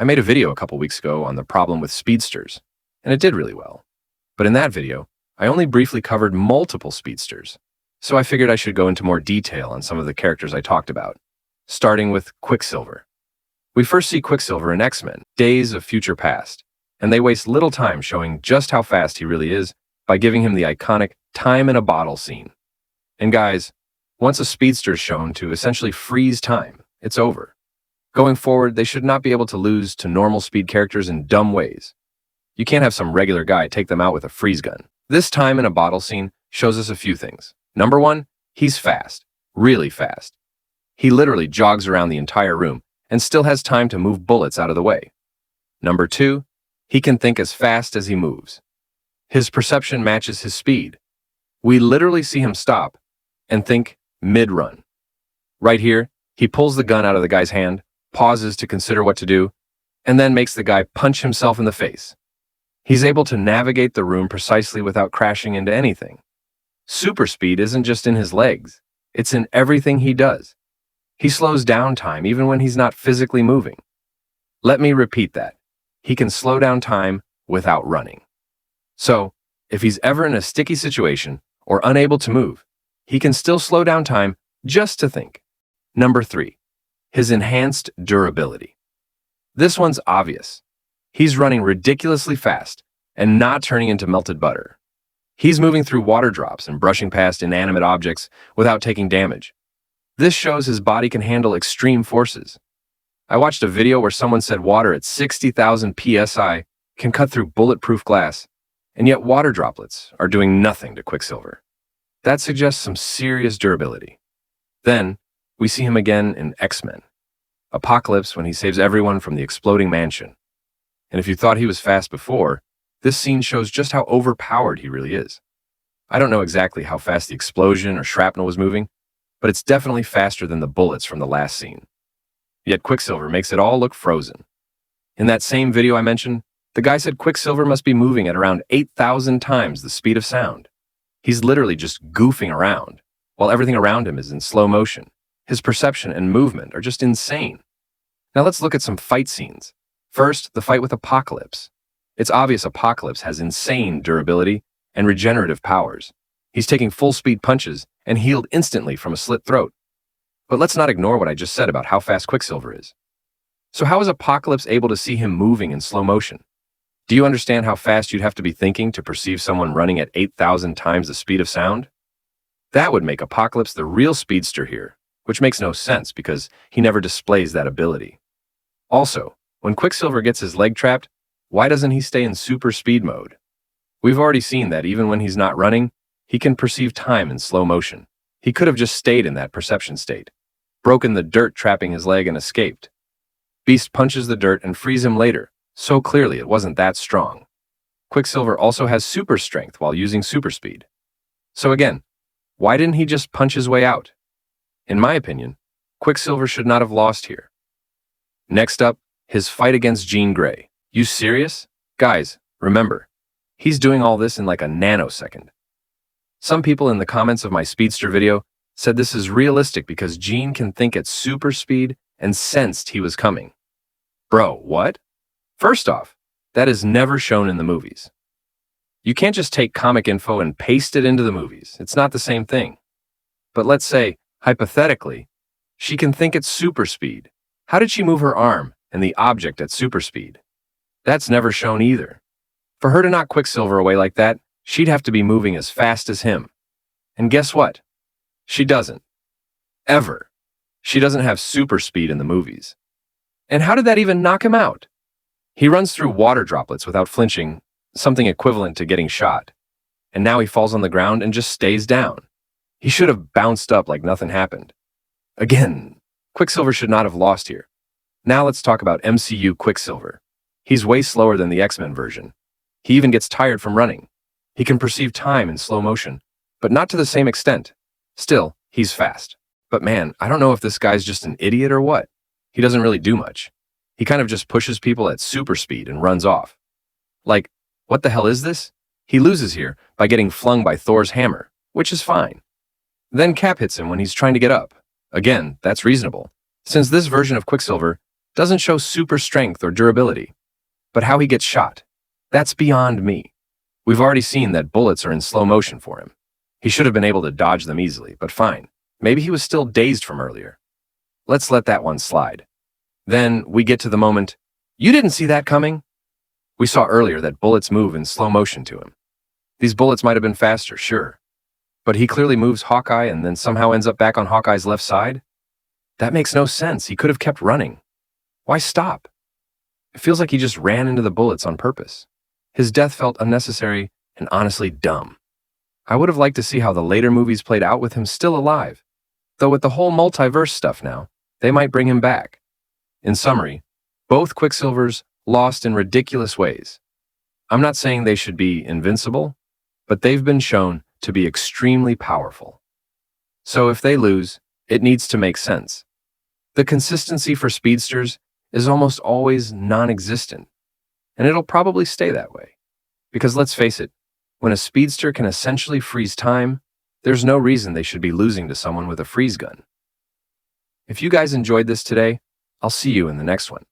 I made a video a couple weeks ago on the problem with speedsters, and it did really well. But in that video, I only briefly covered multiple speedsters, so I figured I should go into more detail on some of the characters I talked about, starting with Quicksilver. We first see Quicksilver in X-Men, Days of Future Past, and they waste little time showing just how fast he really is by giving him the iconic time in a bottle scene. And guys, once a speedster is shown to essentially freeze time, it's over. Going forward, they should not be able to lose to normal speed characters in dumb ways. You can't have some regular guy take them out with a freeze gun. This time in a bottle scene shows us a few things. Number one, he's fast, really fast. He literally jogs around the entire room and still has time to move bullets out of the way. Number two, he can think as fast as he moves. His perception matches his speed. We literally see him stop and think mid-run. Right here, he pulls the gun out of the guy's hand, pauses to consider what to do, and then makes the guy punch himself in the face. He's able to navigate the room precisely without crashing into anything. Super speed isn't just in his legs, it's in everything he does. He slows down time even when he's not physically moving. Let me repeat that. He can slow down time without running. So, if he's ever in a sticky situation or unable to move, he can still slow down time just to think. Number three, his enhanced durability. This one's obvious. He's running ridiculously fast and not turning into melted butter. He's moving through water drops and brushing past inanimate objects without taking damage. This shows his body can handle extreme forces. I watched a video where someone said water at 60,000 psi can cut through bulletproof glass, and yet water droplets are doing nothing to Quicksilver. That suggests some serious durability. Then, we see him again in X-Men. Apocalypse when he saves everyone from the exploding mansion. And if you thought he was fast before, this scene shows just how overpowered he really is. I don't know exactly how fast the explosion or shrapnel was moving, but it's definitely faster than the bullets from the last scene. Yet Quicksilver makes it all look frozen. In that same video I mentioned, the guy said Quicksilver must be moving at around 8,000 times the speed of sound. He's literally just goofing around, while everything around him is in slow motion. His perception and movement are just insane. Now let's look at some fight scenes. First, the fight with Apocalypse. It's obvious Apocalypse has insane durability and regenerative powers. He's taking full-speed punches and healed instantly from a slit throat. But let's not ignore what I just said about how fast Quicksilver is. So how is Apocalypse able to see him moving in slow motion? Do you understand how fast you'd have to be thinking to perceive someone running at 8,000 times the speed of sound? That would make Apocalypse the real speedster here, which makes no sense because he never displays that ability. Also, when Quicksilver gets his leg trapped, why doesn't he stay in super speed mode? We've already seen that even when he's not running, he can perceive time in slow motion. He could have just stayed in that perception state, broken the dirt trapping his leg and escaped. Beast punches the dirt and frees him later, so clearly it wasn't that strong. Quicksilver also has super strength while using super speed. So again, why didn't he just punch his way out? In my opinion, Quicksilver should not have lost here. Next up, his fight against Jean Grey. You serious? Guys, remember, he's doing all this in like a nanosecond. Some people in the comments of my Speedster video said this is realistic because Jean can think at super speed and sensed he was coming. Bro, what? First off, that is never shown in the movies. You can't just take comic info and paste it into the movies. It's not the same thing. But let's say, hypothetically, she can think at super speed. How did she move her arm and the object at super speed? That's never shown either. For her to knock Quicksilver away like that, she'd have to be moving as fast as him. And guess what? She doesn't. Ever. She doesn't have super speed in the movies. And how did that even knock him out? He runs through water droplets without flinching, something equivalent to getting shot. And now he falls on the ground and just stays down. He should have bounced up like nothing happened. Again, Quicksilver should not have lost here. Now let's talk about MCU Quicksilver. He's way slower than the X-Men version. He even gets tired from running. He can perceive time in slow motion, but not to the same extent. Still, he's fast. But man, I don't know if this guy's just an idiot or what. He doesn't really do much. He kind of just pushes people at super speed and runs off. Like, what the hell is this? He loses here by getting flung by Thor's hammer, which is fine. Then Cap hits him when he's trying to get up. Again, that's reasonable, since this version of Quicksilver Doesn't show super strength or durability. But how he gets shot, that's beyond me. We've already seen that bullets are in slow motion for him. He should have been able to dodge them easily, but fine. Maybe he was still dazed from earlier. Let's let that one slide. Then we get to the moment, you didn't see that coming? We saw earlier that bullets move in slow motion to him. These bullets might have been faster, sure. But he clearly moves Hawkeye and then somehow ends up back on Hawkeye's left side? That makes no sense. He could have kept running. Why stop? It feels like he just ran into the bullets on purpose. His death felt unnecessary and honestly dumb. I would have liked to see how the later movies played out with him still alive. Though with the whole multiverse stuff now, they might bring him back. In summary, both Quicksilvers lost in ridiculous ways. I'm not saying they should be invincible, but they've been shown to be extremely powerful. So if they lose, it needs to make sense. The consistency for speedsters is almost always non-existent, and it'll probably stay that way. Because let's face it, when a speedster can essentially freeze time, there's no reason they should be losing to someone with a freeze gun. If you guys enjoyed this today, I'll see you in the next one.